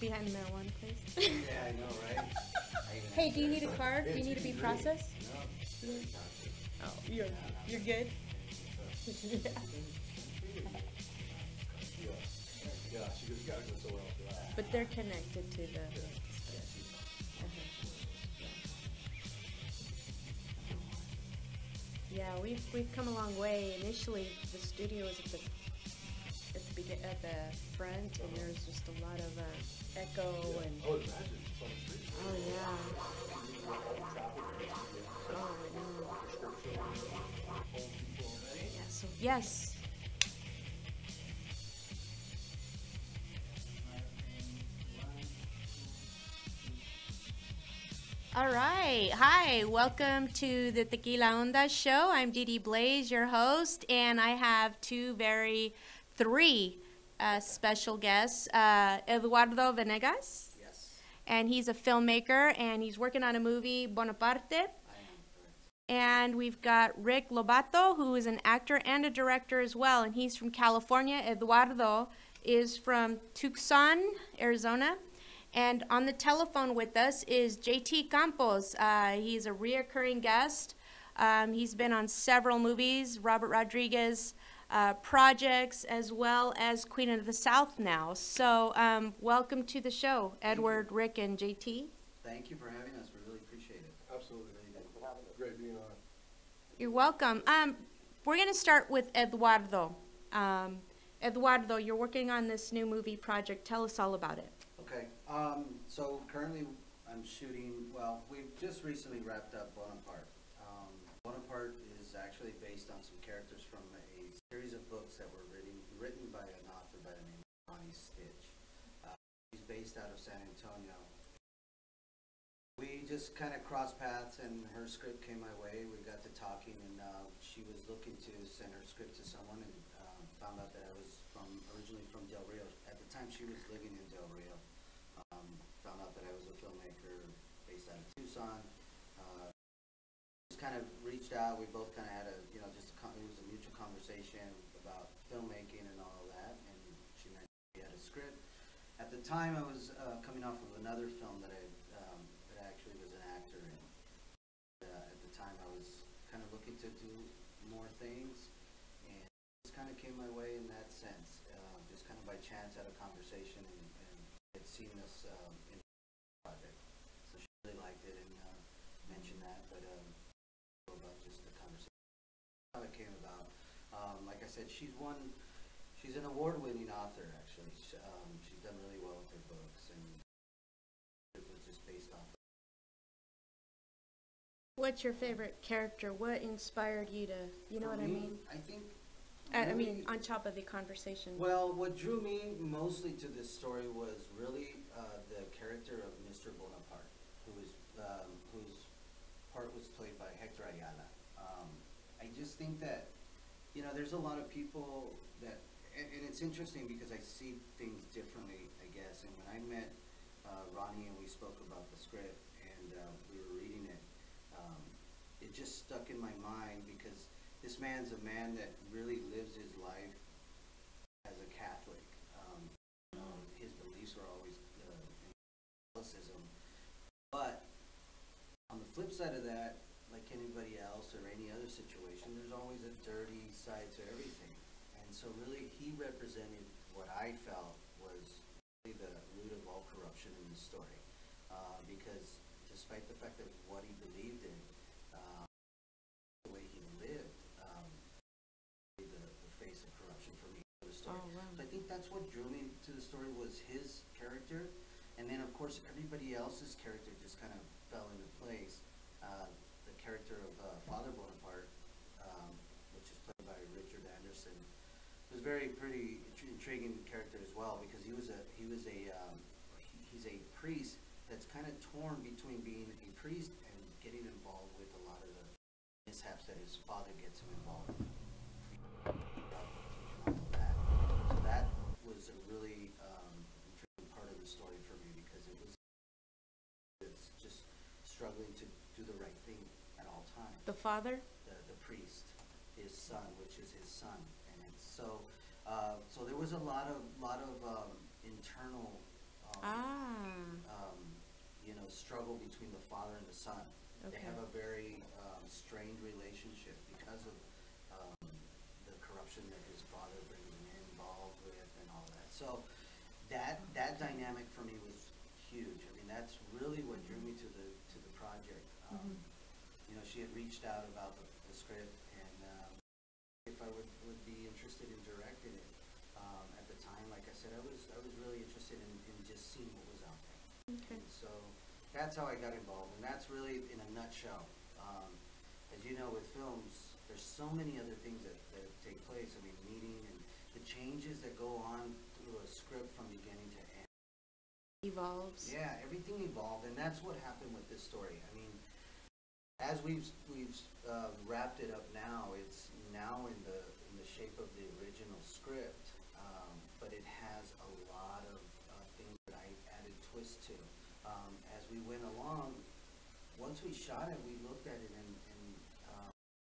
behind the marijuana place. Yeah, I know, right? Hey, do you need a card? Do you need to be processed? No. Oh, you're good? Yeah, she goes, you gotta go somewhere else. But they're connected to the... Yeah, we've come a long way. Initially, the studio was at the front, and there was just a lot of echo and. I would imagine it's on the street. Oh yeah. Oh, I know. Yeah. So yes. All right. Hi. Welcome to the Tequila Onda show. I'm Didi Blaze, your host, and I have three special guests. Eduardo Venegas. Yes. And he's a filmmaker, and he's working on a movie, Bonaparte. And we've got Rick Lobato, who is an actor and a director as well, and he's from California. Eduardo is from Tucson, Arizona. And on the telephone with us is JT Campos. He's a reoccurring guest. He's been on several movies, Robert Rodriguez projects, as well as Queen of the South now. So welcome to the show, Edward, Rick, and JT. Thank you for having us. We really appreciate it. Absolutely. Great being on. You're welcome. We're going to start with Eduardo. Eduardo, you're working on this new movie project. Tell us all about it. Okay. So currently I'm shooting, well, we've just recently wrapped up Bonaparte. Bonaparte is actually based on some characters from a series of books that were written by an author by the name of Ronnie Stitch. He's based out of San Antonio. We just kind of crossed paths, and her script came my way. We got to talking, and she was looking to send her script to someone, and found out that I was originally from Del Rio. At the time, she was living in Del Rio. Found out that I was a filmmaker based out of Tucson. Just kind of reached out. We both kind of had it was a mutual conversation about filmmaking and all of that. And she mentioned she had a script. At the time, I was coming off of another film that I actually was an actor in. At the time, I was kind of looking to do more things, and it just kind of came my way in that sense. Just kind of by chance, had a conversation and had seen this in the project, so she really liked it and mentioned that. But about just the conversation, how it came about. Like I said, she's an award-winning author. Actually, she's done really well with her books, and it was just based off. What's your favorite character? What inspired you to, what I mean? I think. I mean, on top of the conversation. Well, what drew me mostly to this story was really the character of Mr. Bonaparte, whose part was played by Hector Ayala. I just think that, there's a lot of people that, and it's interesting because I see things differently, I guess. And when I met Ronnie and we spoke about the script and we were reading it, it just stuck in my mind because this man's a man that really lives his life as a Catholic. His beliefs are always in Catholicism. But on the flip side of that, like anybody else or any other situation, there's always a dirty side to everything. And so really he represented what I felt was really the root of all corruption in this story. Because despite the fact of what he believed in, the way he lived, the face of corruption for me for the story. Oh, wow. So I think that's what drew me to the story was his character, and then of course everybody else's character just kind of fell into place. The character of Father Bonaparte, which is played by Richard Anderson, was pretty intriguing character as well because he's a priest that's kind of torn between being a priest and getting involved with a lot of the mishaps that his father gets him involved in. So that was a really intriguing part of the story for me because it's just struggling to do the right thing at all times. The father? The priest, his son, which is his son, and it's so there was a lot of internal struggle between the father and the son. Okay. They have a very strained relationship because of the corruption that his father brings him involved with and all that. So that dynamic for me was huge. I mean, that's really what drew me to the project. She had reached out about the script and if I would be interested in directing it. At the time, like I said, I was really interested in just seeing what was out there. Okay. And so that's how I got involved, and that's really in a nutshell. As you know, with films, there's so many other things that take place. I mean, meeting and the changes that go on through a script from beginning to end. Evolves. Yeah, everything evolved, and that's what happened with this story. I mean, as we've wrapped it up now, it's now in the shape of the original script, but it has a lot of things that I added twists to. As we went along, once we shot it, we looked at it and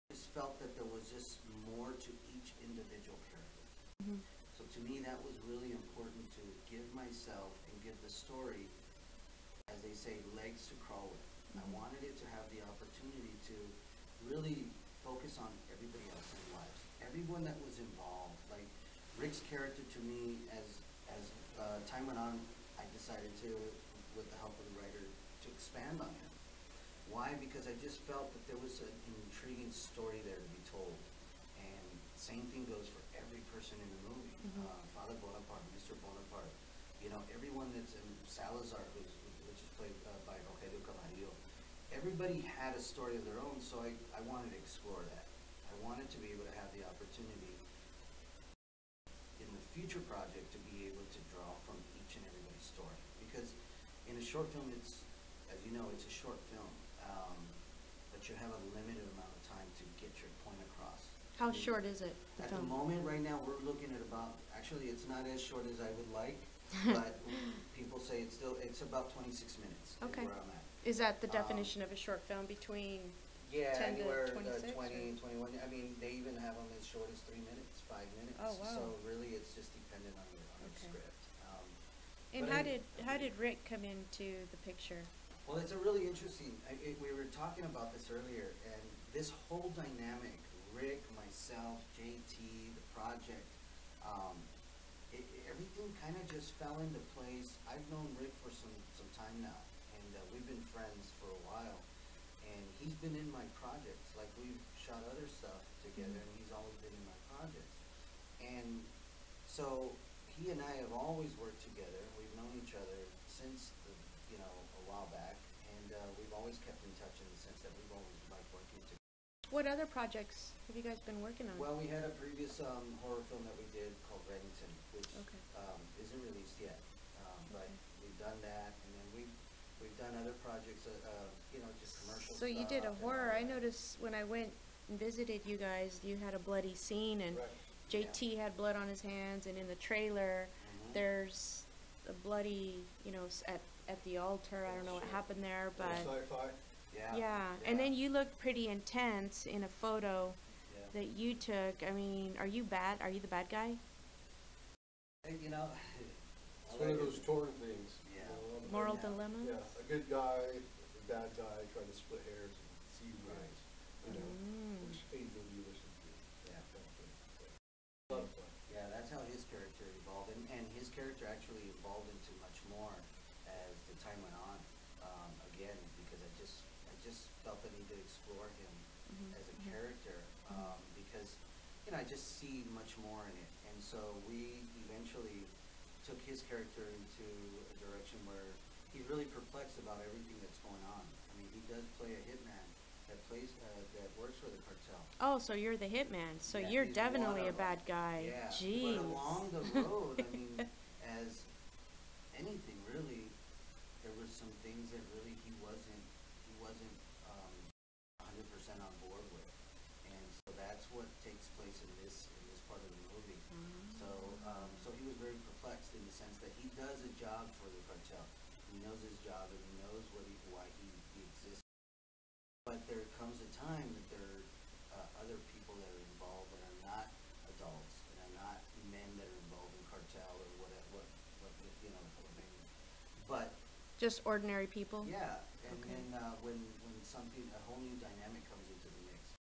just felt that there was just more to each individual character. So to me, that was really important to give myself and give the story, as they say, legs to crawl with. I wanted it to have the opportunity to really focus on everybody else's lives, everyone that was involved. Like Rick's character, to me, as time went on, I decided to, with the help of the writer, to expand on him. Why? Because I just felt that there was an intriguing story there to be told, and same thing goes for every person in the movie. Father Bonaparte, Mr. Bonaparte, everyone that's in Salazar, which is played by Rogelio Camarillo. Everybody had a story of their own, so I wanted to explore that. I wanted to be able to have the opportunity in the future project to be able to draw from each and everybody's story. Because in a short film, it's, as you know, it's a short film, but you have a limited amount of time to get your point across. How short is it? At the moment, right now, we're looking at about, actually, it's not as short as I would like, but people say it's about 26 minutes. Okay. Is where I'm at. Is that the definition of a short film, between Yeah, 10 to anywhere 26, 20, 21. I mean, they even have them as short as 3 minutes, 5 minutes. Oh, wow. So really, it's just dependent on your Okay. script. And but how did Rick come into the picture? Well, it's a really interesting. We were talking about this earlier, and this whole dynamic, Rick, myself, JT, the project, everything kind of just fell into place. I've known Rick for some time now, and we've been friends for a while. And he's been in my projects. Like, we've shot other stuff together, and he's always been in my projects. And so he and I have always worked together. We've known each other since a while back, and we've always kept in touch in the sense that we've always liked working together. What other projects have you guys been working on? Well, we had a previous horror film that we did called Reddington, which Okay. isn't released yet, but we've done that, and then we've done other projects, just commercial So you stuff did a and horror. all I that. noticed when I went and visited you guys, you had a bloody scene, and Right. JT had blood on his hands, and in the trailer, there's a bloody, at the altar. I don't know what Sure. happened there, but Sci-fi. yeah. And then you looked pretty intense in a photo Yeah. that you took. I mean, are you bad? Are you the bad guy? Hey, It's one of those torn things. Yeah. I'm Moral Yeah. dilemma? Yeah, a good guy, a bad guy, trying to split hairs and see who Right. wins. Mm. Which fades into you listen to. Yeah. Kind of thing. A lot of fun. Yeah, that's how his character evolved, and his character actually evolved into much more as the time went on. Again, because I just felt the need to explore him as a character, because I just see much more in it, and so we eventually took his character into a direction where he's really perplexed about everything that's going on. I mean, he does play a hitman that works for the cartel. Oh, so you're the hitman. So Yeah, you're he's definitely one a of bad them. guy. Yeah, Jeez. but along the road, I mean, as anything really, there were some things that really he wasn't 100% on board with, and so that's what takes place in this part of the movie. So he was very perplexed in the sense that he does a job for the cartel. He knows his job and he knows why he exists. But there comes a time that there are other people that are involved that are not adults and are not men that are involved in cartel or what Just ordinary people? Yeah, and Okay. then when something, a whole new dynamic comes into the mix,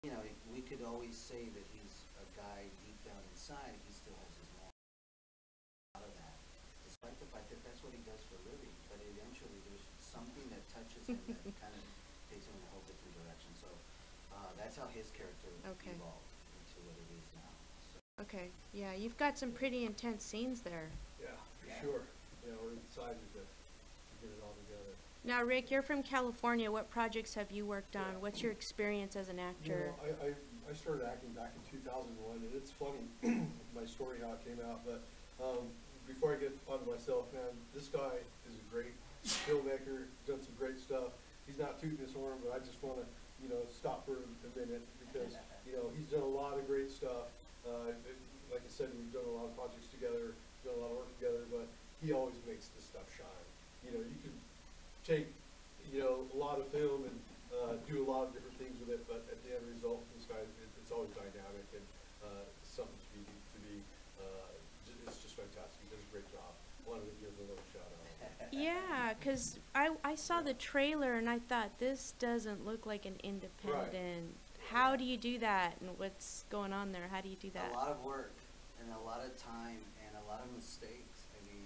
you know, we could always say that he's a guy deep down inside, he still has his mom out of that, despite the fact that that's what he does for a living. But eventually, there's something that touches him that kind of takes him in a whole different direction. So that's how his character Okay. evolved into what it is now. So, Okay, yeah, you've got some pretty intense scenes there. Yeah, for Yeah. sure. You know, we're excited to get it all together. Now, Rick, you're from California. What projects have you worked on? Yeah. What's your experience as an You actor? know, I started acting back in 2001, and it's funny, my story, how it came out, but before I get onto myself, man, this guy is a great filmmaker, done some great stuff. He's not tooting his horn, but I just want to, you know, stop for a minute because, you know, he's done a lot of great stuff. Like I said, we've done a lot of projects together, done a lot of work together, but he always makes this stuff shine. You know, you can take, you know, a lot of film and do a lot of different things with it, but at the end result, this guy, it's always dynamic and something to be it's just fantastic. He does a great job. Wanted to give him a little shout out. Yeah, because I saw the trailer and I thought, this doesn't look like an independent. How do you do that? And what's going on there? How do you do that? a lot of work and a lot of time and a lot of mistakes. I mean,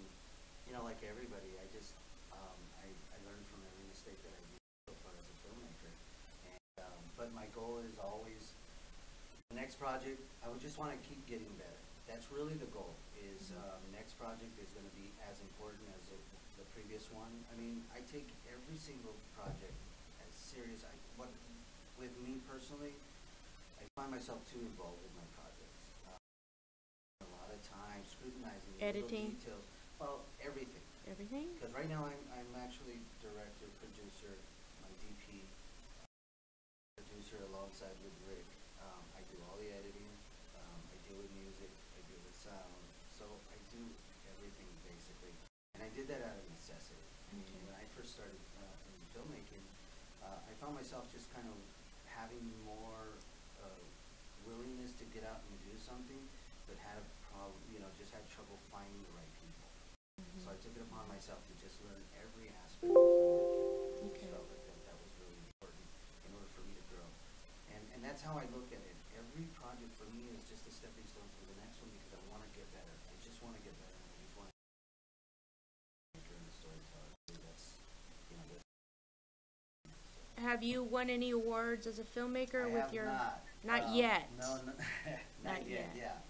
you know, like everybody, I just I learned from every mistake that I do so far as a filmmaker. And but my goal is always the next project. I would just want to keep getting better. That's really the goal. Is next project is going to be as important as the previous one. I mean, I take every single project as serious. With me personally, I find myself too involved with my projects. A lot of time scrutinizing the little Editing? details. Well, everything. Everything? Because right now I'm actually director, producer, my DP, producer alongside with Rick. I do all the editing. I deal with music. I deal with sound. So I do everything basically. And I did that out of necessity. I mean, when I first started in filmmaking, I found myself just kind of having more willingness to get out and do something, but had a problem, you know, just had trouble finding the right people. So I took it upon myself to just learn every aspect of filmmaking. Okay. So that was really important in order for me to grow. And that's how I look at it. Every project for me is just a stepping stone to the next one because I want to get better. I just want to get better. I just want to get in the storyteller. That's, you know, Have you won any awards as a filmmaker with your? Not yet. No, not yet. Yeah.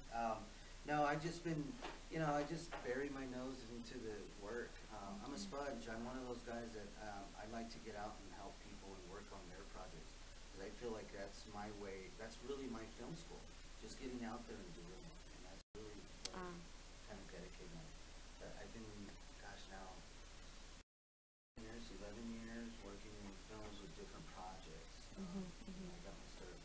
No, I've just been, you know, I just bury my nose into the work. I'm a sponge. I'm one of those guys that I like to get out and help people and work on their projects because I feel like that's my way. That's really my film school. Just getting out there and doing it, and that's really what I kind of dedicate my. I've been, gosh, now 11 years working in films with different projects. I got my start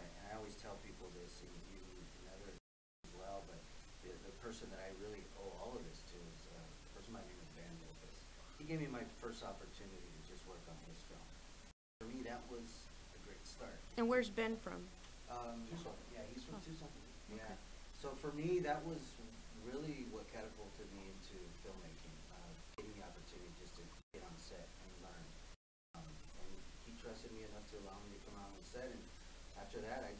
and I always tell people this, and you and others as well, but the person that I really owe all of this to is a person by the name of Ben Lopez. He gave me my first opportunity to just work on his film. For me, that was a great start. And where's Ben from? Tucson. Yeah, he's from Tucson. Okay. Yeah. So for me, that was really what catapulted me into filmmaking, getting the opportunity just to get on set and learn. And he trusted me enough to allow me to come out on set. And after that, I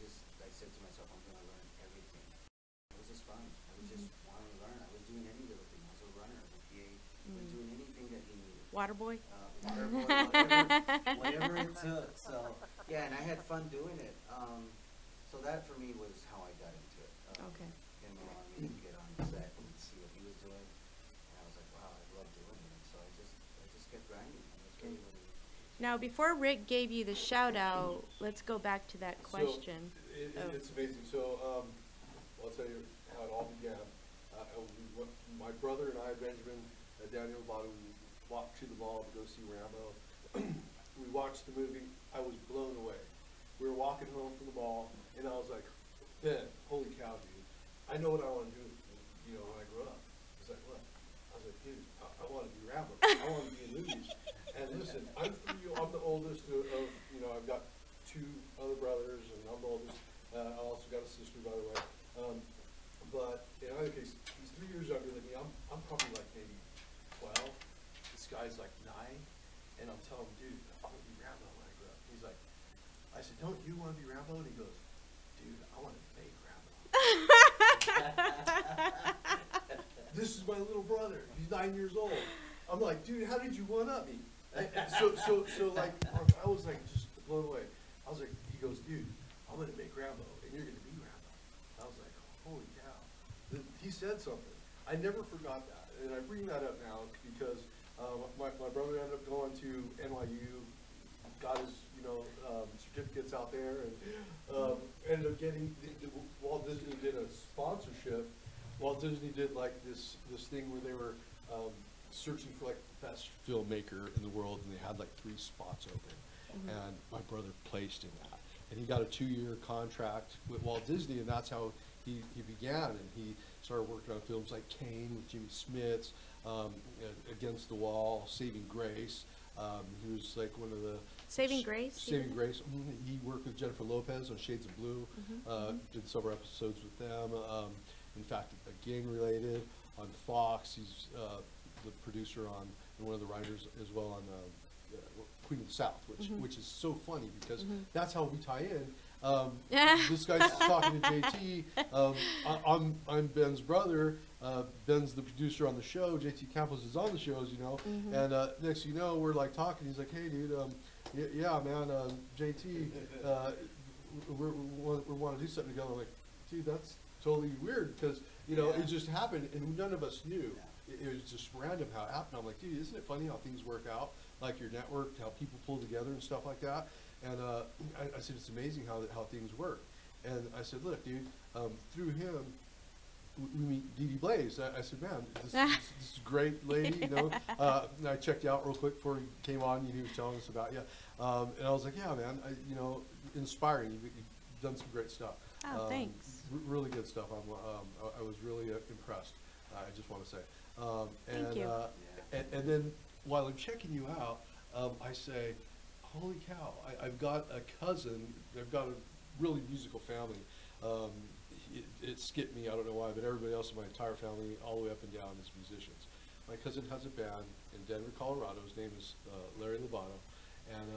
said to myself, I'm going to learn everything. It was just fun. I was just wanting to learn. I was doing any little thing. I was a runner, I was a PA. I was doing anything that he needed. Waterboy? Whatever it took. So yeah, and I had fun doing it. So that for me was how I got into it. Okay. Him allowing me to get on set and see what he was doing, and I was like, wow, I love doing it. So I just kept grinding. And that's really what it was. Now, before Rick gave you the shout out, let's go back to that question. So it's amazing. So I'll tell you how it all began. My brother and I, Benjamin, Daniel Lovato, we walked to the mall to go see Rambo. We watched the movie. I was blown away. We were walking home from the mall, and I was like, Ben, holy cow, dude. I know what I want to do, you know, when I grow up. He's like, what? I was like, dude, I want to be Rambo. I want to be in movies. And listen, I'm the oldest of, you know, I've got 2 other brothers, and I'm the oldest. I also got a sister, by the way. But in either case, he's 3 years younger than me. I'm probably like maybe 12. want to be Rambo? And he goes, dude, I want to make Rambo. This is my little brother. He's 9 years old. I'm like, dude, how did you one up me? So like, I was like just blown away. I was like, he goes, dude, I'm gonna make Rambo, and you're gonna be Rambo. I was like, holy cow. He said something. I never forgot that, and I bring that up now because my brother ended up going to NYU, got his certificates out there, and ended up getting. Walt Disney did a sponsorship. Walt Disney did like this thing where they were searching for like best filmmaker in the world, and they had like 3 spots open, and my brother placed in that, and he got a 2-year contract with Walt Disney, and that's how he began, and he started working on films like Kane with Jimmy Smits, Against the Wall, Saving Grace. He was like one of the Saving Grace. Saving Grace. He worked with Jennifer Lopez on Shades of Blue. Did several episodes with them. In fact, gang related on Fox. He's the producer on and one of the writers as well on Queen of the South, which is so funny because that's how we tie in. This guy's talking to JT. I'm Ben's brother. Ben's the producer on the show. JT Campos is on the show, as you know. And next thing you know, we're like talking. He's like, "Hey, dude, yeah, man, JT, we want to do something together." I'm like, "Dude, that's totally weird because it just happened, and none of us knew. It was just random how it happened." I'm like, "Dude, isn't it funny how things work out? Like your network, how people pull together and stuff like that." And I said, "It's amazing how things work." And I said, "Look, dude, through him, we meet Dee Dee Blaze." I said, "Man, this is a great lady, And I checked you out real quick before he came on. He was telling us about you. And I was like, "Yeah, man, inspiring. You've done some great stuff." Oh, thanks. Really good stuff. I was really impressed. I just want to say. Thank you. And then while I'm checking you out, I say, "Holy cow! I've got a cousin. I've got a really musical family. It skipped me. I don't know why, but everybody else in my entire family, all the way up and down, is musicians. My cousin has a band in Denver, Colorado. His name is Larry Lobato, and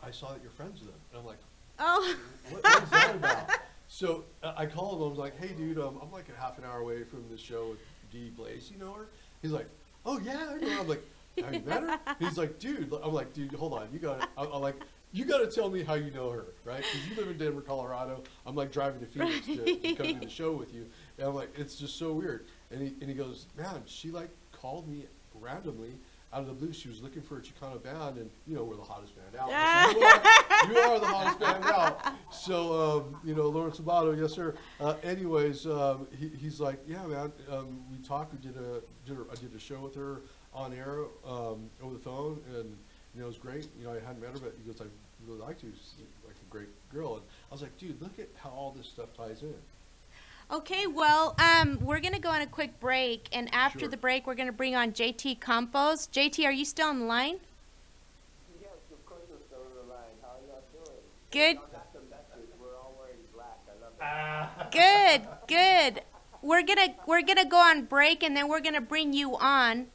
I saw that you're friends with him. And I'm like, oh, what is that about?" So I call him. I was like, "Hey, dude, I'm like a half an hour away from the show with Dee Blaze. You know her?" He's like, "Oh yeah, I know her." I'm like, "Have you met her?" He's like, "Dude," I'm like, "Dude, hold on, you got it." I'm like, "You got to tell me how you know her, right? Because you live in Denver, Colorado. I'm like driving to Phoenix to come do the show with you." And I'm like, "It's just so weird." And he goes, "Man, she like called me randomly out of the blue. She was looking for a Chicano band, and we're the hottest band out." I said, you are the hottest band out. So Lawrence Lobato, yes sir. Anyways, he's like, "Yeah, man. We talked. I did a show with her on air over the phone, and it was great. I hadn't met her, but he goes, I really liked you. She's like a great girl." And I was like, "Dude, look at how all this stuff ties in." Okay, well, we're going to go on a quick break, and after the break, we're going to bring on JT Campos. JT, are you still on the line? Yes, of course I'm still on the line. How are y'all doing? Good. Y'all got the message. We're all wearing black. I love it. Good. We're gonna go on break, and then we're gonna bring you on,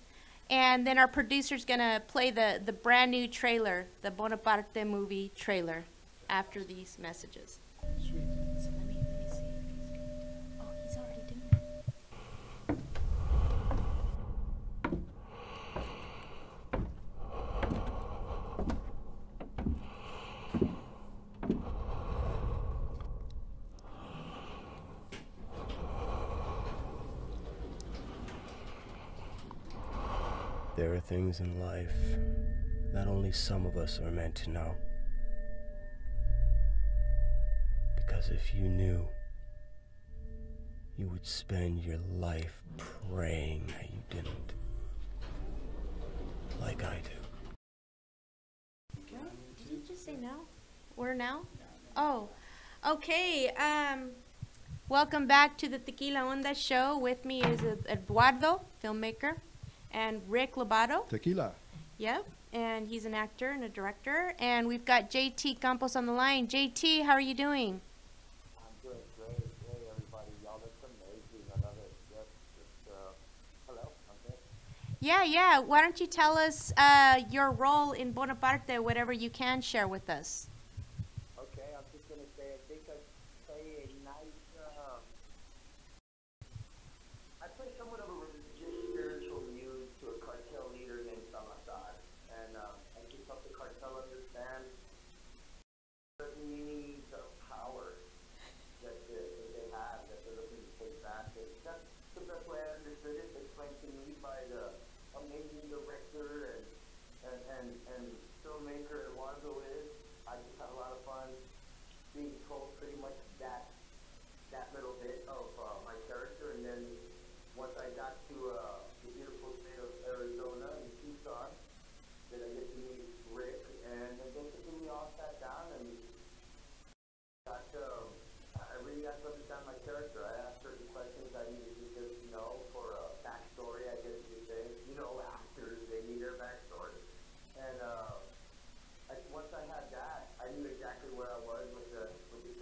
and then our producer's gonna play the brand new trailer, the Bonaparte movie trailer, after these messages. Sweet. So let me see if he's good. Oh, he's already doing it. There are things in life that only some of us are meant to know. Because if you knew, you would spend your life praying that you didn't. Like I do. Did you just say no? We're now? Oh, okay. Welcome back to the Tequila Onda show. With me is Eduardo, filmmaker, and Rick Lobato. Tequila. Yep, and he's an actor and a director. And we've got JT Campos on the line. JT, how are you doing? I'm doing great. Hey, everybody. Y'all look amazing. I love it. Yes, hello. I'm good. Yeah. Why don't you tell us your role in Bonaparte, whatever you can share with us? Okay, I'm just gonna say, I think I play a nice, I play somewhat of a religious, spiritual muse to a cartel leader named Salazar, and I just help the cartel understand certain meanings of power that they have, that they're looking to take back. And that's the best way I understood it, explained to me by the amazing director and filmmaker Eduardo is. I just had a lot of fun being told pretty much that little bit of my character, and then once I got to the beautiful state of Arizona in Tucson, then I get to meet Rick, and then basically we all sat down and got I really got to understand my character. I asked certain questions I needed to just know for a backstory, I guess you could say. You know, actors, they need their backstory. And once I had that, I knew exactly where I was with the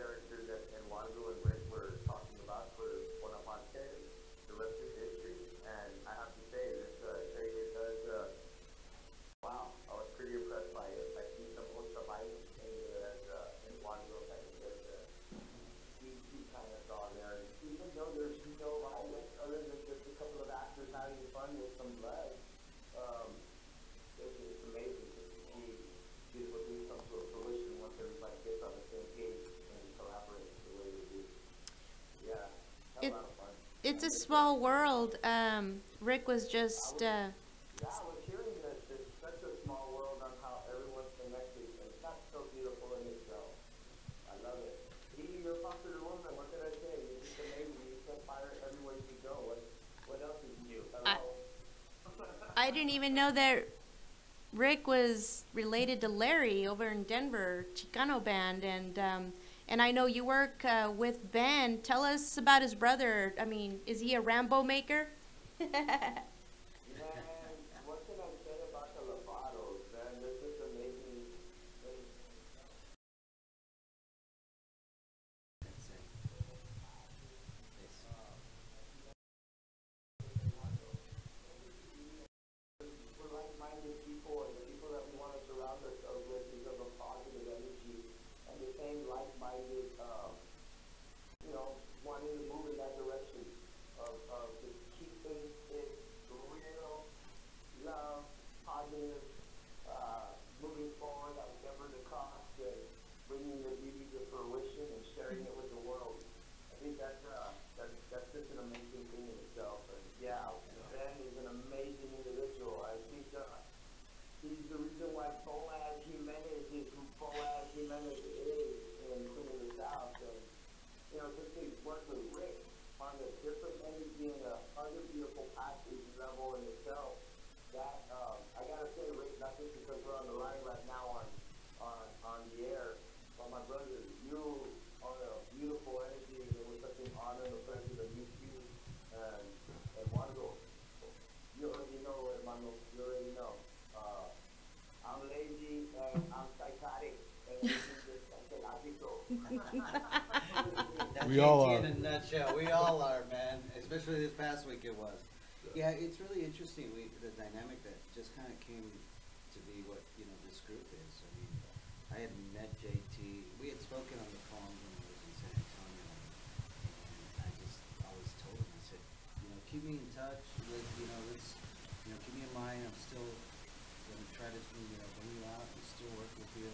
character that Eduardo and Rick were talking about for Bonaparte. The rest is history. And I have to say, this trailer does, wow, I was pretty impressed by it. I see some of the violence in Eduardo that he kind of saw there. Even though there's no violence, other than just a couple of actors having fun with some blood, it's amazing to see beautiful things come to fruition once everybody gets on the same page and collaborates the way they do. Yeah, had a lot of fun. It's a small world. Rick was just, Yeah, I was hearing this. It's such a small world on how everyone's connected, and that's so beautiful in itself. I love it. You're a popular woman. What can I say? You're just amazing. You set fire everywhere you go. What else is new? Hello? I didn't even know that Rick was related to Larry over in Denver, Chicano band, and I know you work with Ben. Tell us about his brother. I mean, is he a Rambo maker? Man, what can I say about the Lovatos, man? They're just amazing. We're like-minded people, and the people that we want to surround ourselves with is of a positive energy and the same like-minded, wanting to move in that direction of just keeping it real, love, positive, moving forward at whatever the cost, and bringing the beauty to fruition and sharing it with the world. I think that's just an amazing thing in itself. And yeah, Ben is an amazing individual. I think he's the reason why Boaz Jimenez is who Boaz Jimenez is in Queen of the South. And just to work with Rick on the different energy and the other beautiful passage level in itself. That I gotta say, Rick, not just because we're on the line right now on the air, but my brother, you are a beautiful energy, and it was such an honor and a pleasure to meet you. And Eduardo, you already know, hermano, you already know. I'm lazy and I'm psychotic and he's just psychological. We all are. In a nutshell, we all are, man. Especially this past week it was. Yeah, it's really interesting. The dynamic that just kind of came to be what this group is. I mean, I had met JT. We had spoken on the phone when I was in San Antonio, and I just always told him, I said, keep me in touch with, let's, keep me in mind. I'm still gonna try to, bring you out and still work with you.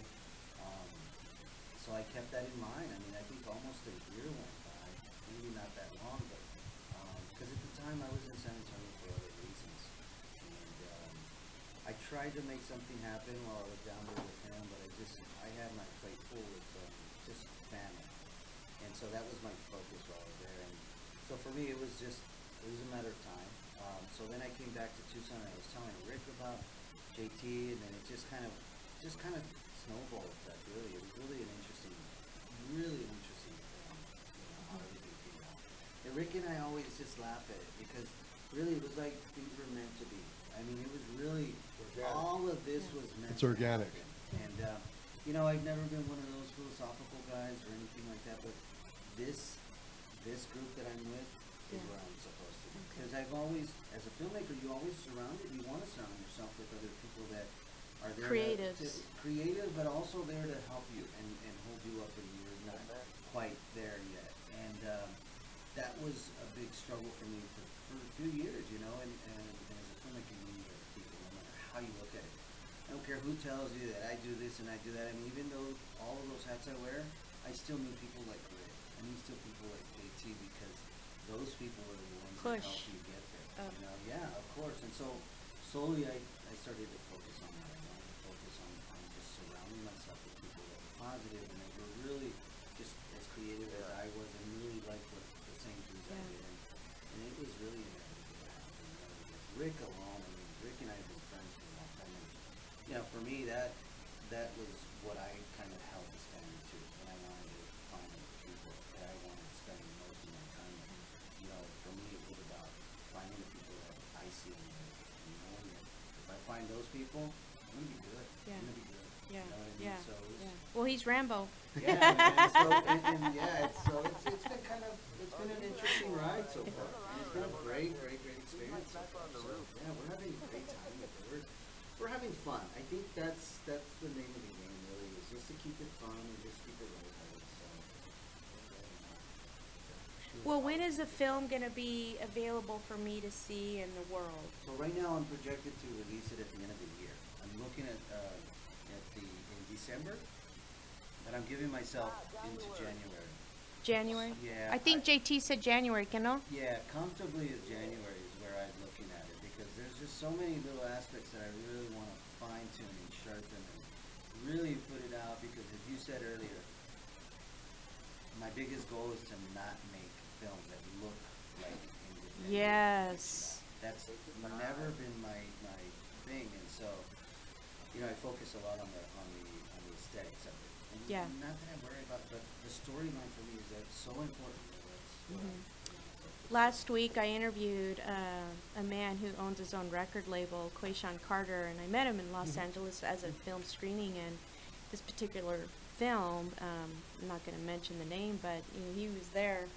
So I kept that in mind. I mean, I think almost a year went by, maybe not that long, but because at the time I was in San Antonio for other reasons, and I tried to make something happen while I was down there with him, but I had my plate full with just family, and so that was my focus while I was there. And so for me, it was a matter of time. So then I came back to Tucson, and I was telling Rick about JT, and then it just kind of snowball effect, really. It was really an interesting how everything came out. And Rick and I always just laugh at it because really it was like things were meant to be. I mean, it was really, all of this was meant It's organic. to happen. And, I've never been one of those philosophical guys or anything like that, but this group that I'm with is where I'm supposed to be. Because I've always, as a filmmaker, you want to surround yourself with other people that are there Creatives. creative, but also there to help you and hold you up in few years, you know, and as a filmmaker, you need to people, no matter how you look at it. I don't care who tells you that I do this and I do that. I mean, even though all of those hats I wear, I still meet people like Rick. I meet still people like JT, because those people are the ones that help you get there. You know, yeah, of course. And so slowly I started to focus on that. I wanted to focus on just surrounding myself with people that were positive and that were really just as creative as I was and really liked what the same things I did. And it was really inevitable to happen. You know, with Rick alone, I mean, Rick and I have been friends for a long time. And, you know, for me, that was what I kind of held the standard to when I wanted to find people that I wanted to spend most of my time with. You know, for me, it was about finding the people that I see in life and knowing that if I find those people, I'm going to be good. Yeah. I'm going to be good. Yeah. You know what I mean? Yeah. So it was, Yeah. Well, he's Rambo. yeah, and it's been kind of, it's been an interesting ride so far. It's been a great experience so far. So, yeah, we're having a great time with it. We're having fun. I think that's the name of the game, really, is just to keep it fun and just keep it lighthearted. So, Well, when is the film going to be available for me to see in the world? so right now I'm projected to release it at the end of the year. I'm looking at in December, but I'm giving myself into January. January? Yeah, I think JT said January, que no? Yeah, comfortably is January is where I'm looking at it, because there's just so many little aspects that I really want to fine tune and sharpen and really put it out, because as you said earlier, my biggest goal is to not make films that look like independent. Yes. That's never been my thing, and so, you know, I focus a lot on the aesthetics of it. And Yeah. not that I worry about, but the storyline for me is that's so important. That's what Last week I interviewed a man who owns his own record label, Quayshawn Carter, and I met him in Los Angeles as a film screening, and this particular film, I'm not going to mention the name, but you know, he was there.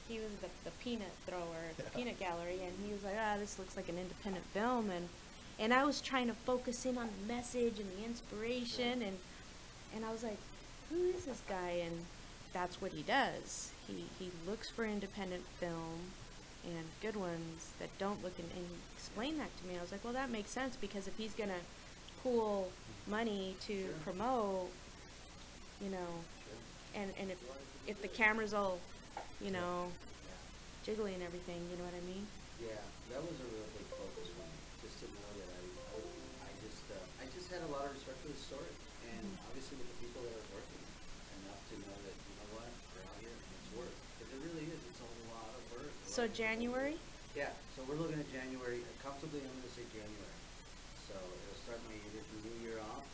He was the peanut thrower at the peanut gallery, and he was like, this looks like an independent film, and I was trying to focus in on the message and the inspiration, and I was like, who is this guy? And that's what he does. He looks for independent film and good ones that don't look, and he explained that to me. I was like, well, that makes sense, because if he's going to pool money to promote, you know, and if the camera's all, you know, jiggly and everything, you know what I mean? Yeah, that was a real big focus for me, just to know that I just had a lot of respect for the story, and obviously with the people that are working, enough to know that, you know what, we're out here and it's work, because it really is, it's a lot of work. So January? Yeah, so we're looking at January, comfortably I'm going to say January. So it'll start my new year off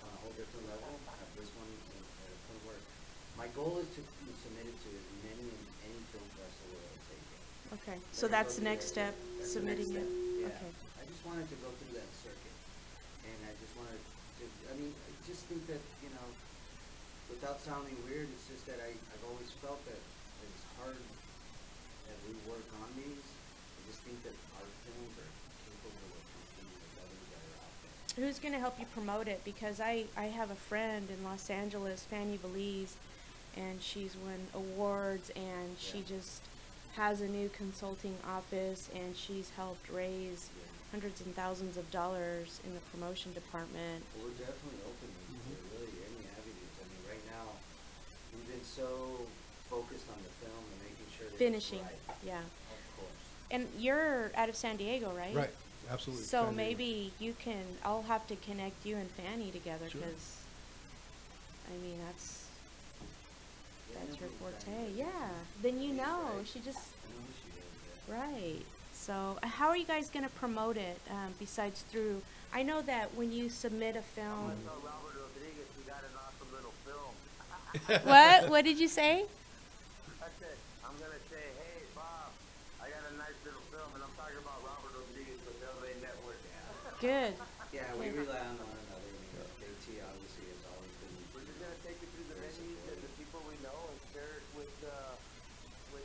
on a whole different level. Have this one come work. My goal is to submit it to as many any film festival that will take it. Okay, so that's the next step, submitting it? Yeah. Okay. I just wanted to go through that circuit, and I just wanted to. I mean, I just think that, you know, without sounding weird, it's just that I've always felt that as hard as we work on these, I just think that our films are capable of competing with others that are out there. Who's going to help you promote it? Because I have a friend in Los Angeles, Fanny Belize, and she's won awards, and she just has a new consulting office, and she's helped raise hundreds and thousands of dollars in the promotion department. Well, we're definitely open to really any avenues. I mean, right now, we've been so focused on the film and making sure that Finishing, it's right. yeah. Of course. And you're out of San Diego, right? Right, absolutely. So San Diego. maybe you can, I'll have to connect you and Fanny together, Sure. because, I mean, that's your Yeah, forte. Yeah, then you know, she just, I know she is, yeah. right. So how are you guys going to promote it, besides through, I know that when you submit a film. Tell Robert Rodriguez we got an awesome little film. What did you say? I said, I'm going to say, hey, Bob, I got a nice little film, and I'm talking about Robert Rodriguez with LA Network. Good. Yeah, we rely on one another. I mean, JT obviously has always been. We're just going to take it through the venues and the people we know and share it with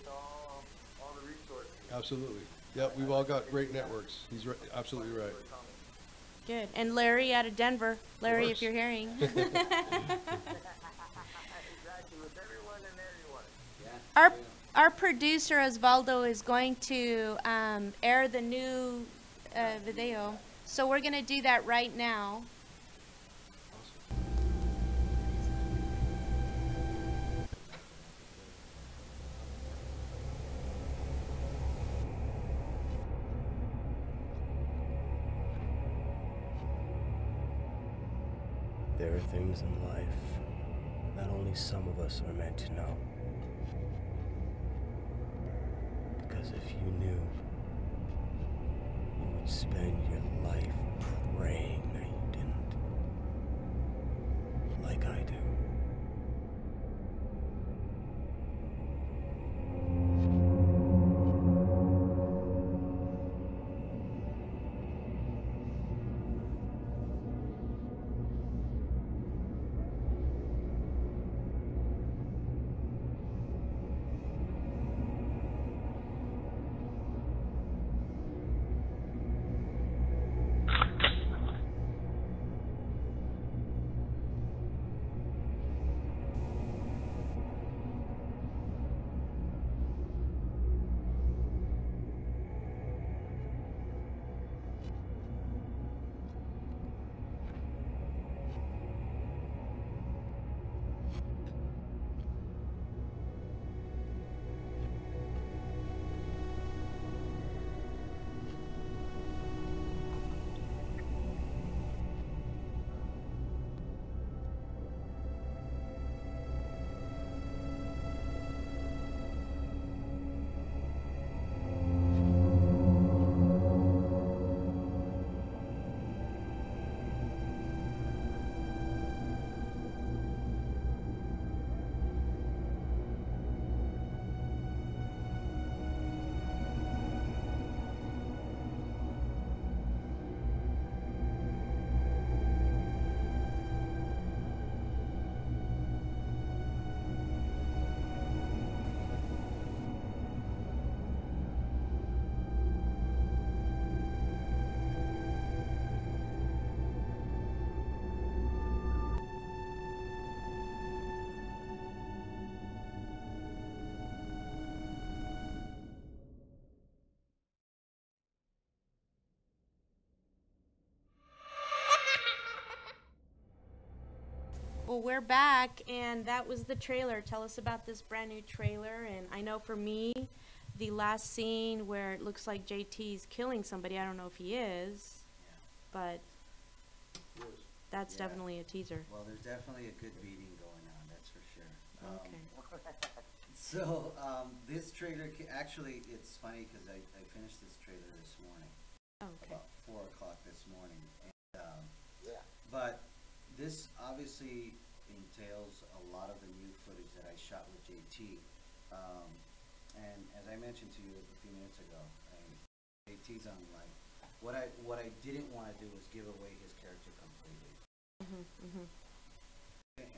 all the resources. Absolutely. Yeah, we've all got great networks. He's absolutely right. Good. And Larry out of Denver. Larry, if course. you're hearing. Exactly, with everyone and everyone. Our our producer Osvaldo is going to air the new video, so we're gonna do that right now. There are things in life that only some of us are meant to know. Because if you knew, you would spend your life praying that you didn't. Like I do. Well, we're back, and that was the trailer. Tell us about this brand new trailer. And I know for me, the last scene where it looks like JT's killing somebody, I don't know if he is, but that's Yeah. definitely a teaser. Well, there's definitely a good beating going on, that's for sure. Okay. So, this trailer, actually, it's funny because I finished this trailer this morning, Okay. about 4 o'clock this morning. And, but this obviously entails a lot of the new footage that I shot with JT. And as I mentioned to you a few minutes ago, JT's on like, what I didn't want to do was give away his character completely.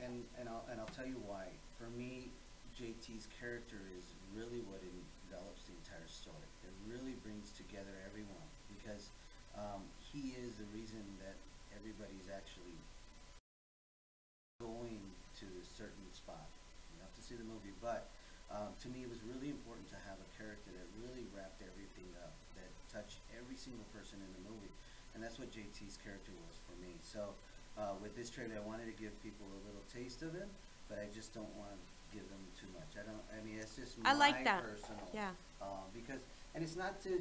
And I'll tell you why. For me, JT's character is really what envelops the entire story. It really brings together everyone because he is the reason that everybody's actually going to a certain spot. You have to see the movie, but to me it was really important to have a character that really wrapped everything up, that touched every single person in the movie, and that's what JT's character was for me. So with this trailer, I wanted to give people a little taste of it, but I just don't want to give them too much. I mean, it's just I like that. personal. Yeah. Because, and it's not to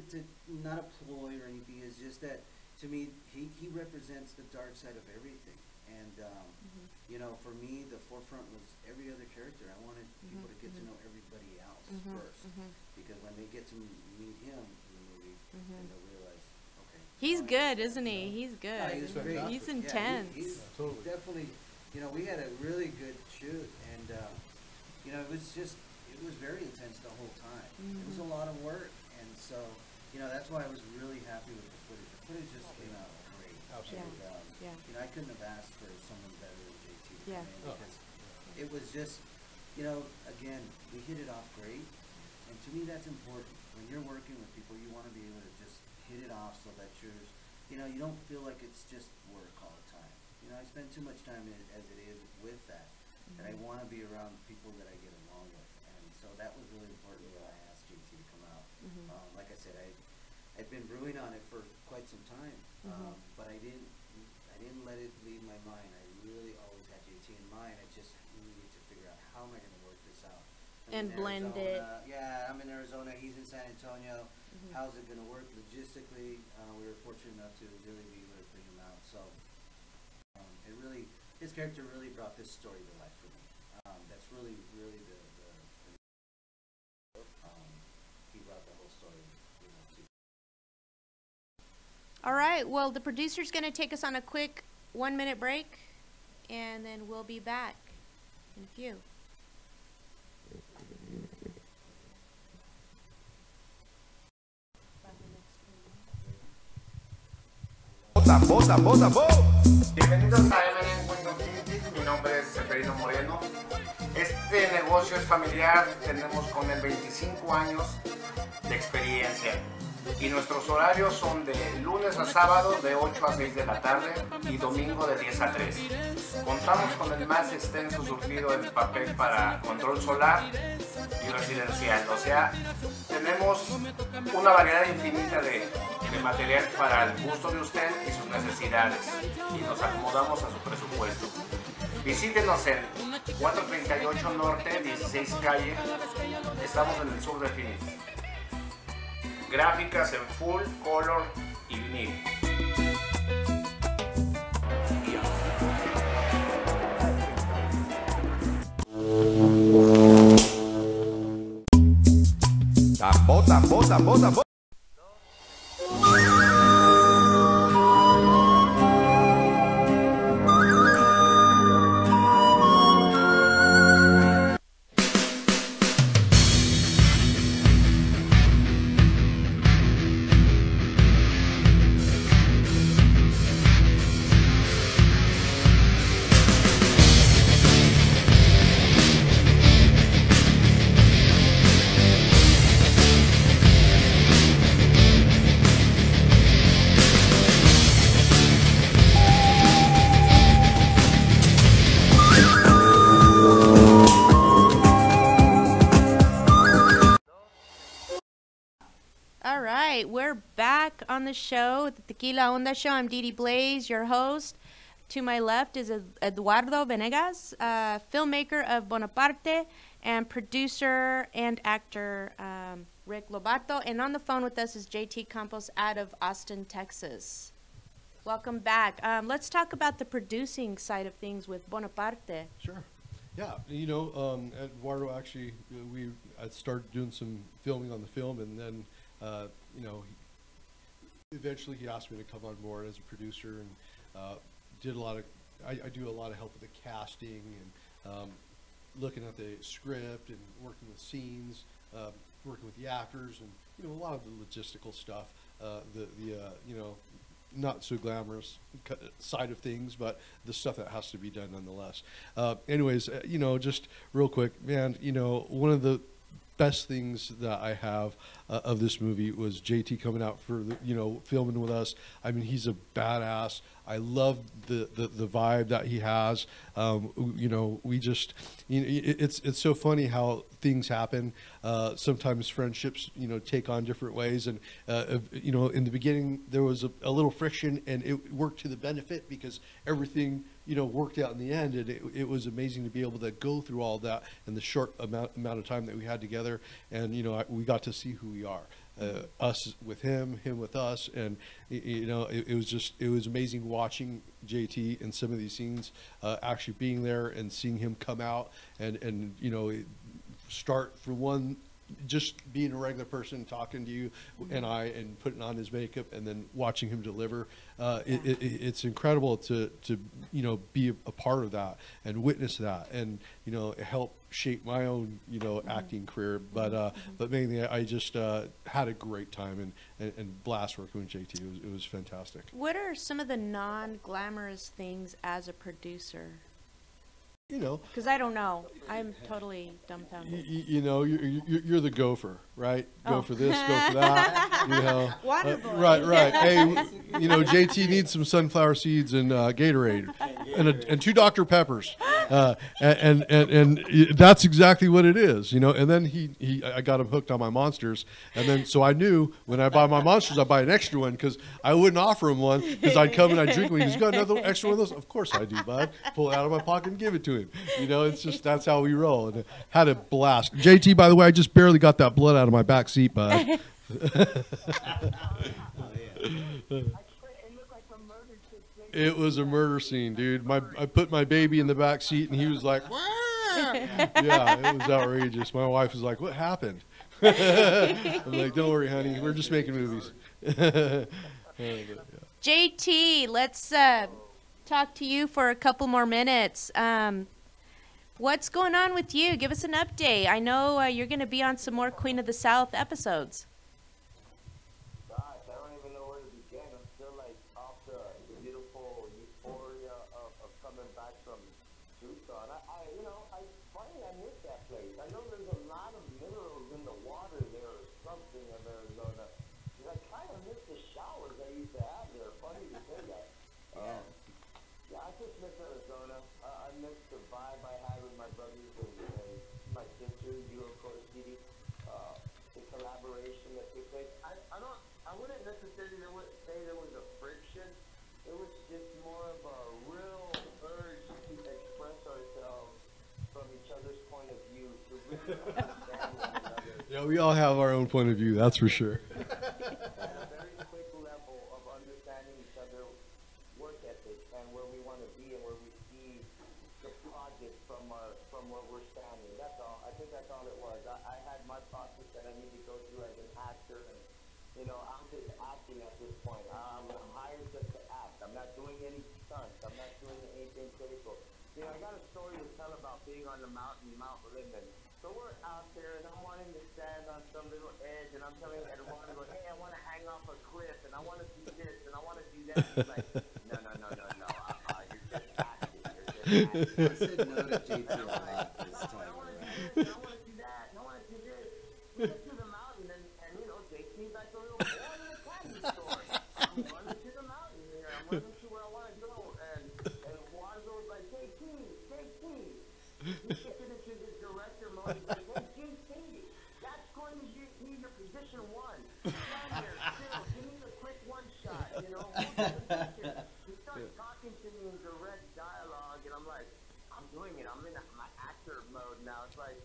not a ploy or anything. It's just that to me, he represents the dark side of everything. And you know, for me, the forefront was every other character. I wanted people to get to know everybody else first, because when they get to meet him in the movie, then they'll realize, okay. He's oh, good, isn't he? He's good. he's great. He's Yeah, intense. He's Totally. definitely, you know, we had a really good shoot, and you know, it was very intense the whole time. It was a lot of work, and so, you know, that's why I was really happy with the footage. The footage just came out great. Absolutely. And, Yeah. you know, I couldn't have asked for someone better than JT to Yeah. come in, because it was just, you know, again, we hit it off great, and to me that's important. When you're working with people, you want to be able to just hit it off so that you're, you know, you don't feel like it's just work all the time. You know, I spend too much time as it is with that, and I want to be around people that I get along with. And So that was really important that I asked JT to come out. Mhm. Like I said, I'd been brewing on it for quite some time, but I didn't let it leave my mind. I really always had JT in mind. I just needed to figure out how am I going to work this out. And blend it. Yeah, I'm in Arizona. He's in San Antonio. How's it going to work logistically? We were fortunate enough to really be able to bring him out. So his character really brought this story to life for me. That's really he brought the whole story, to. All right, well, the producer's going to take us on a quick 1-minute break, and then we'll be back in a few. Bienvenidos a M&M Window Tinting, mi nombre es Seferino Moreno. Este negocio es familiar, tenemos con él 25 años de experiencia y nuestros horarios son de lunes a sábado de 8 a 6 de la tarde y domingo de 10 a 3. Contamos con el más extenso surtido de papel para control solar y residencial, o sea, tenemos una variedad infinita de material para el gusto de usted y sus necesidades y nos acomodamos a su presupuesto. Visítenos en 438 Norte, 16 Calle, estamos en el sur de Phoenix. Gráficas en full, color y vinil. Tambor, tambor, tambor, tambor. All right, we're back on the show, the Tequila Onda show. I'm Dee Dee Blaze, your host. To my left is Eduardo Venegas, filmmaker of Bonaparte, and producer and actor Rick Lobato. And on the phone with us is JT Campos out of Austin, Texas. Welcome back. Let's talk about the producing side of things with Bonaparte. Sure. Yeah, Eduardo actually, I started doing some filming on the film, and then, eventually he asked me to come on board as a producer, and did a lot of, I do a lot of help with the casting and looking at the script and working with scenes, working with the actors, and a lot of the logistical stuff, not so glamorous side of things, but the stuff that has to be done nonetheless. Anyways, just real quick, man, one of the best things that I have of this movie was JT coming out for filming with us. I mean, he's a badass. I love the vibe that he has. We just, it's so funny how things happen. Sometimes friendships, take on different ways. And, in the beginning, there was a little friction, and it worked to the benefit because everything, worked out in the end. And it was amazing to be able to go through all that in the short amount of time that we had together. And, we got to see who we are. Us with him with us, and it was amazing watching JT in some of these scenes, actually being there and seeing him come out and start for one, just being a regular person talking to you and putting on his makeup and then watching him deliver. It's incredible to be a part of that and witness that and help shape my own acting career. But mainly I just had a great time and blast working with JT. It was fantastic. What are some of the non-glamorous things as a producer? Because I don't know. I'm totally dumbfounded. You're the gopher, right? Go for this, go for that. Water boy. Right. Hey, JT needs some sunflower seeds and Gatorade. and 2 Dr. Peppers, and that's exactly what it is, you know. And then I got him hooked on my monsters, and then so I knew when I buy my monsters, I buy an extra one because I wouldn't offer him one because I'd come and I'd drink one. He's got another extra one of those. Of course I do, bud. Pull it out of my pocket and give it to him. You know, it's just that's how we roll. And had a blast. JT, by the way, I just barely got that blood out of my back seat, bud. It was a murder scene, dude. I put my baby in the back seat, and he was like, "Wah!" Yeah, it was outrageous. My wife was like, "What happened?" I'm like, "Don't worry, honey. We're just making movies." JT, let's talk to you for a couple more minutes. What's going on with you? Give us an update. I know you're going to be on some more Queen of the South episodes. Gosh, I don't even know where to begin. I'm still like off the beautiful euphoria of coming back from Tucson. I miss that place. I know there's a lot of minerals in the water there or something in Arizona. I kind of miss the showers I used to have there. Funny to say that. Yeah, I just miss Arizona. I miss the vibe I had with my brothers and my sister, you of course, Didi. The collaboration that took place. I wouldn't necessarily say there was a friction. It was just more of a real urge to express ourselves from each other's point of view, to really understand one another. Yeah, we all have our own point of view, that's for sure. At a very quick level of understanding each other work ethic and where we want to be and where we see the project from where we're standing. That's all. I think that's all it was. I had my process that I need to go through as an actor, and I'm just acting at this point. I'm hired just to act. I'm not doing any stunts. I'm not doing anything critical. I got a story to tell about being on the mountain, Mount Linden. So we're out there, and I'm wanting to stand on some little edge, and I'm telling everyone, hey, I want to hang off a cliff, and I want to do this, and I want to do that. He's like, no. You're just acting. I said no to JT a lot this time I want to do around. this, and I want to do that, and I want to do this. We get to the mountain, and JT's like a little boy in a candy store. I'm running to the mountain here. I'm running to where I want to go, and Wazo's like, JT. He gets into this director mode. He's like, hey, JT, that's going to be your position 1. Stand there, still, give me the quick one shot, He starts talking to me in direct dialogue, and I'm like, I'm doing it. I'm in my actor mode now. It's like,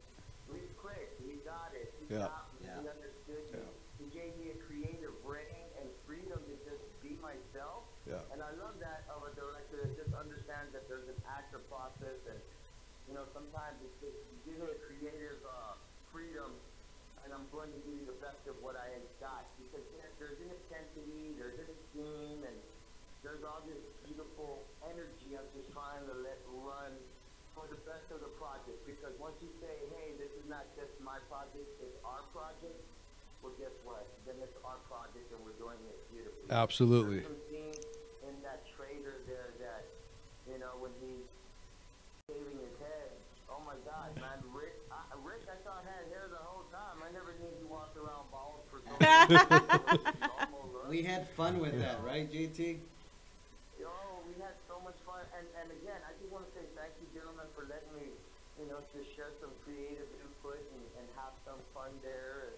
he's quick. He got it. He got me. He understood me. He gave me a creative brain and freedom to just be myself. Yeah. And I love that of a director that just understands that there's an actor process, and sometimes it's just give me a creative freedom, and I'm going to give you the best of what I got, because there's an intensity, there's an esteem, and there's all this beautiful energy I'm just trying to let run for the best of the project. Because once you say, hey, this is not just my project, it's our project, well, guess what? Then it's our project, and we're doing it beautifully. Absolutely. There's some scenes in that trailer there that, when he's shaving his head, oh my God, man, Rick, I thought had hair the whole time. I never knew he walked around bald for so long. We had fun with that, right, JT? Yo, we had so much fun, and again, I just want to say thank you, gentlemen, for letting me, to share some creative input and have some fun there, and,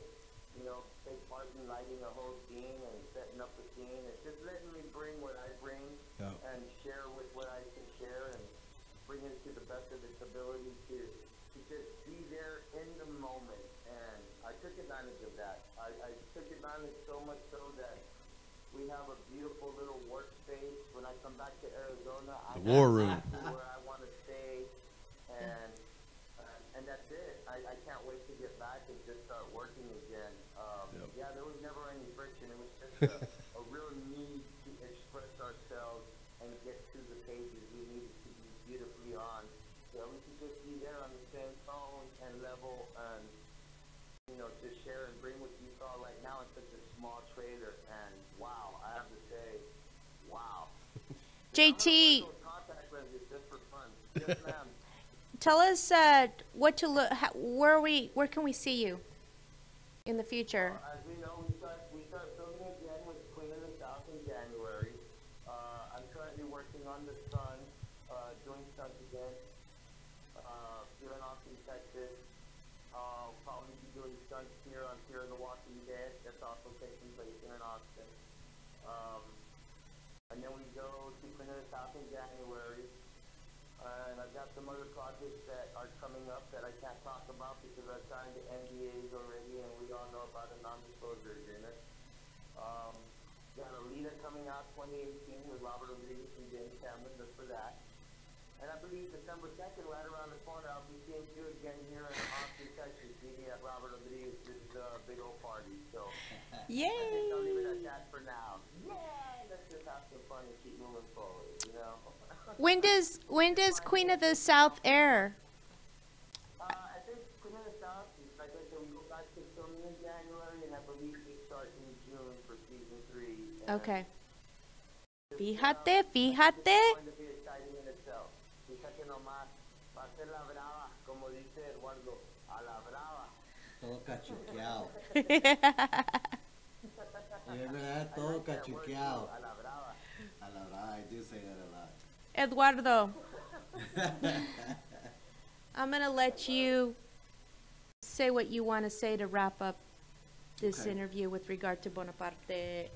take part in lighting a whole scene and setting up the scene, and just letting me bring what I bring and share with what I can share, and bring it to the best of its ability to just be there in the moment. And I took advantage of that. I took advantage so much so that we have a beautiful little workspace. When I come back to Arizona, I The war room. exactly where I want to stay, and that's it. I can't wait to get back and just start working again. Yeah, there was never any friction. It was just a real need to express ourselves and get to the pages we needed to be beautifully on. So we could just be there on the same tone and level, and to share and bring what you saw right now in such a small trailer. And wow, I have to say, wow. JT, Contact lenses just for fun. Yes, ma'am. tell us what to look. Where can we see you in the future? As we know, we start filming again with Queen of the South in January. I'm currently working on The Sun, Texas. Probably be doing stunts here on Fear of the Walking Dead. That's also taking place here in Austin. And then we go to Canada South in January. And I've got some other projects that are coming up that I can't talk about because I've signed the NDAs already, and we all know about the non-disclosure agreement. Got Alita coming out 2018 with Robert Rodriguez and James Cameron. Look for that. And I believe December 2nd, right around the corner, I'll be seeing you again here in Austin, Texas, meeting at Robert Rodriguez's big old party. So Yay! I think I'll leave it at that for now. Yeah, let's just have some fun and keep moving forward, you know. When does Queen of the South air? I think Queen of the South, like I said, we go back to filming in January, and I believe we start in June for season 3. And Okay. it's Fíjate. going to be exciting in itself. Fíjate nomás, va a ser la brava, como dice Eduardo, a la brava. Todo cachuqueado. You ever had todo cachuqueado? A la brava. A la brava, I do say that a lot. Eduardo, I'm going to let you say what you want to say to wrap up this Okay. interview with regard to Bonaparte.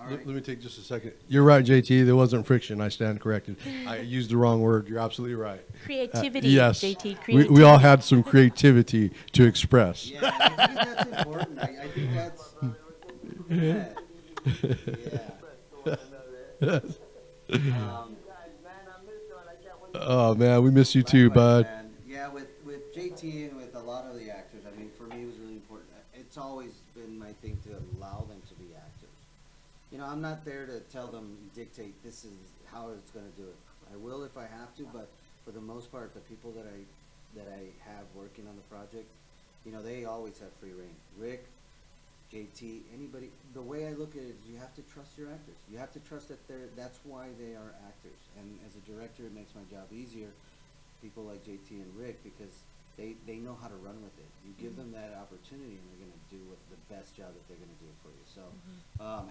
All Let right. me take just a second. You're right, JT. There wasn't friction. I stand corrected. I used the wrong word. You're absolutely right. Creativity, Yes. JT. Creativity. We all had some creativity to express. Yeah, I think that's important. I think that's. Yeah. Yeah. Oh, man, we miss you too, bud. And yeah, with JT and with a lot of the actors, I mean, for me it was really important. It's always been my thing to allow them to be actors. You know, I'm not there to tell them, dictate, this is how it's going to do it. I will if I have to, but for the most part, the people that I have working on the project, you know, they always have free reign. Rick, JT, anybody. The way I look at it is you have to trust your actors. You have to trust that that's why they are actors. And as a director, it makes my job easier. People like JT and Rick, because they know how to run with it. You give them that opportunity, and they're going to do the best job that they're going to do for you. So,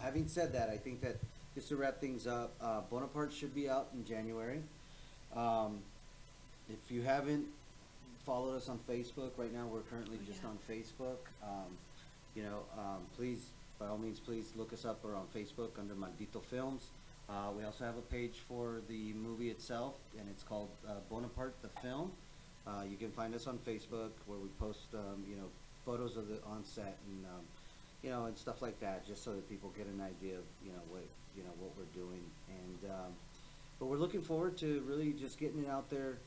having said that, I think that just to wrap things up, Bonaparte should be out in January. If you haven't followed us on Facebook, right now we're currently just on Facebook. Please, by all means, please look us up or on Facebook under Maldito Films. We also have a page for the movie itself, and it's called Bonaparte the Film. You can find us on Facebook where we post, photos of the on set and, and stuff like that, just so that people get an idea of, what we're doing. And, but we're looking forward to really just getting it out there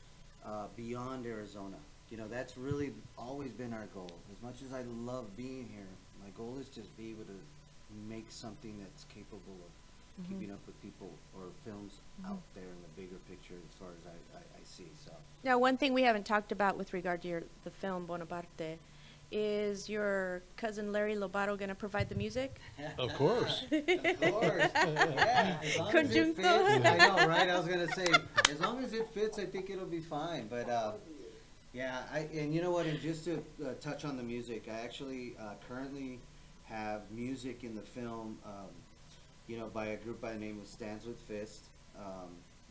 beyond Arizona. You know, that's really always been our goal. As much as I love being here, my goal is just be able to make something that's capable of keeping up with people or films out there in the bigger picture as far as I see. So Now, one thing we haven't talked about with regard to the film Bonaparte is your cousin Larry Lobato going to provide the music? Of course. of course, yeah. As long as it Conjunto. fits, I know, right? I was gonna say, as long as it fits, I think it'll be fine. But yeah, and you know what? And just to touch on the music, I actually currently have music in the film, by a group by the name of Stands with Fist.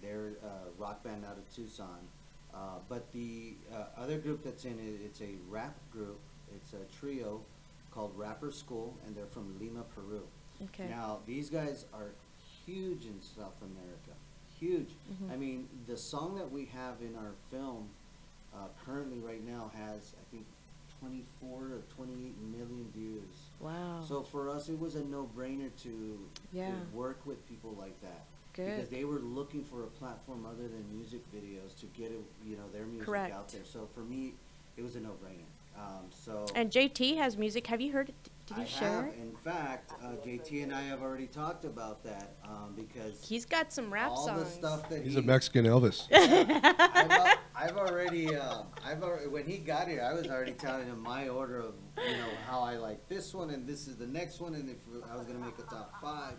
They're a rock band out of Tucson. But the other group that's in it, it's a rap group. It's a trio called Rapper School, and they're from Lima, Peru. Okay. Now, these guys are huge in South America. Huge. I mean, the song that we have in our film currently right now has, I think, 24 to 28 million views. Wow. So for us, it was a no-brainer to work with people like that. Good. Because they were looking for a platform other than music videos to get their music Correct. out there. So for me, it was a no-brainer. And JT has music. Have you heard it? Did I he share have, it? in fact, JT and I have already talked about that because He's got some rap all songs. the stuff that He's a Mexican Elvis. I've already, when he got here, I was already telling him my order of, how I like this one, and this is the next one, and if I was going to make a top 5.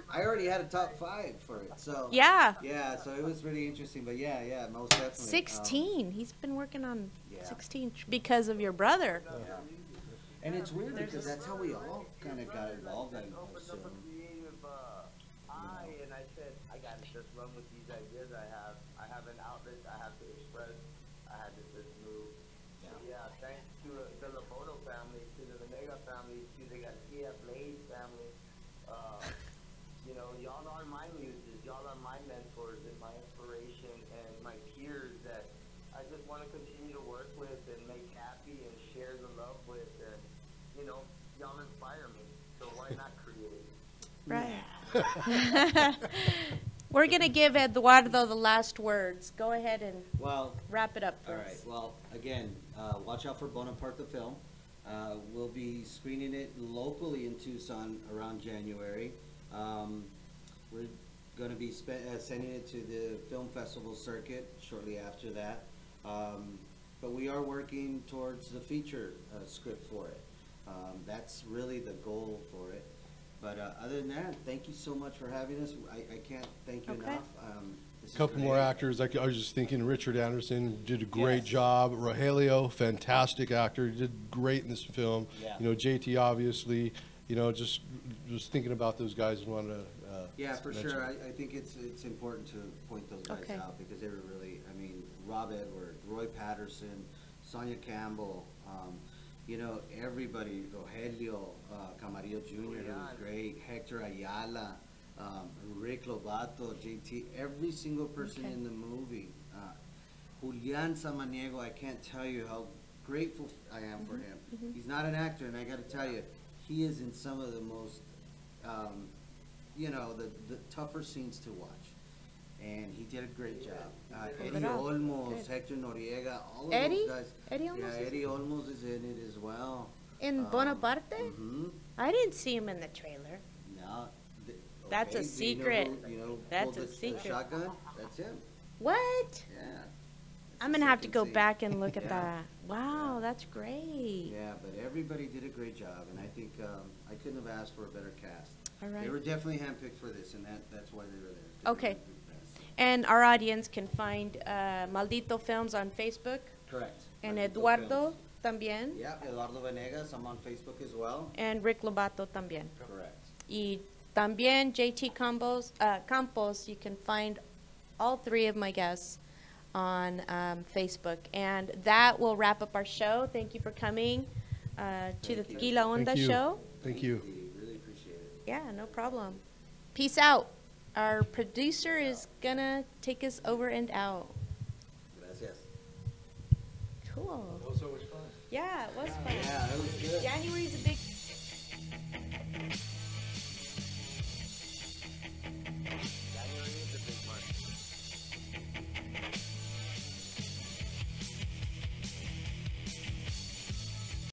I already had a top 5 for it, so. Yeah. Yeah, so it was really interesting, but yeah, most definitely. 16. He's been working on Yeah. 16 because of your brother. Yeah. And it's weird because that's how we all kind of got involved, I assume. Creative eye, and I said, I gotta just run with these ideas I have. I have an outlet I have to express. I had to just move. Yeah. Yeah, thanks to the Loboto family, to the Venega family, to the Garcia Blaze family. You know, y'all are my muses, y'all are my mentors and my inspiration and my peers that I just want to continue to work with and make happy and share the love with. And, you know, y'all inspire me, so why not create? Right. We're going to give Eduardo the last words. Go ahead and Well, wrap it up for all right. us. Well, again, watch out for Bonaparte the film. We'll be screening it locally in Tucson around January. We're going to be sending it to the film festival circuit shortly after that. But we are working towards the feature script for it. That's really the goal for it. But other than that, thank you so much for having us. I can't thank you Okay. enough. This is Couple more great. actors. I was just thinking Richard Anderson did a great Yes. job. Rogelio, fantastic actor, did great in this film. Yeah. You know, JT obviously. You know, just thinking about those guys and wanted to. Yeah, for mention sure. them. I think it's important to point those guys Okay. out because they were really, I mean, Rob Edward, Roy Patterson, Sonia Campbell, you know, everybody, Rogelio, Camarillo Jr., who was great, Hector Ayala, Rick Lobato, JT, every single person Okay. in the movie. Julian Samaniego, I can't tell you how grateful I am for him. He's not an actor, and I got to tell you, he is in some of the most, you know, the tougher scenes to watch. And he did a great job. Eddie it up. Olmos, Good. Hector Noriega, all of Eddie? those guys. Eddie Olmos Yeah, is- Eddie Olmos is in it as well. In Bonaparte? Mm-hmm. I didn't see him in the trailer. No, That's a okay, do you know secret. who, you know, That's pulled a the secret. shotgun? That's him. What? Yeah. I'm It's going a to have to second go scene. back and look at Yeah. that. Wow, Yeah. that's great. Yeah, but everybody did a great job, and I think I couldn't have asked for a better cast. All right. They were definitely handpicked for this, and that's why they were there. They Okay. really did the best. And our audience can find Maldito Films on Facebook. Correct. And Maldito Eduardo Films. también. Yeah, Eduardo Venegas. I'm on Facebook as well. And Rick Lobato también. Correct. Y también JT Campos, you can find all three of my guests on Facebook. And that will wrap up our show. Thank you for coming to the Thank you. Tequila Onda Thank you. show. Thank you. Really appreciate it. Yeah, no problem. Peace out. Our producer is gonna take us over and out. Gracias. Cool. That was so much fun. Yeah, it was fun. Yeah, that was good. January's a big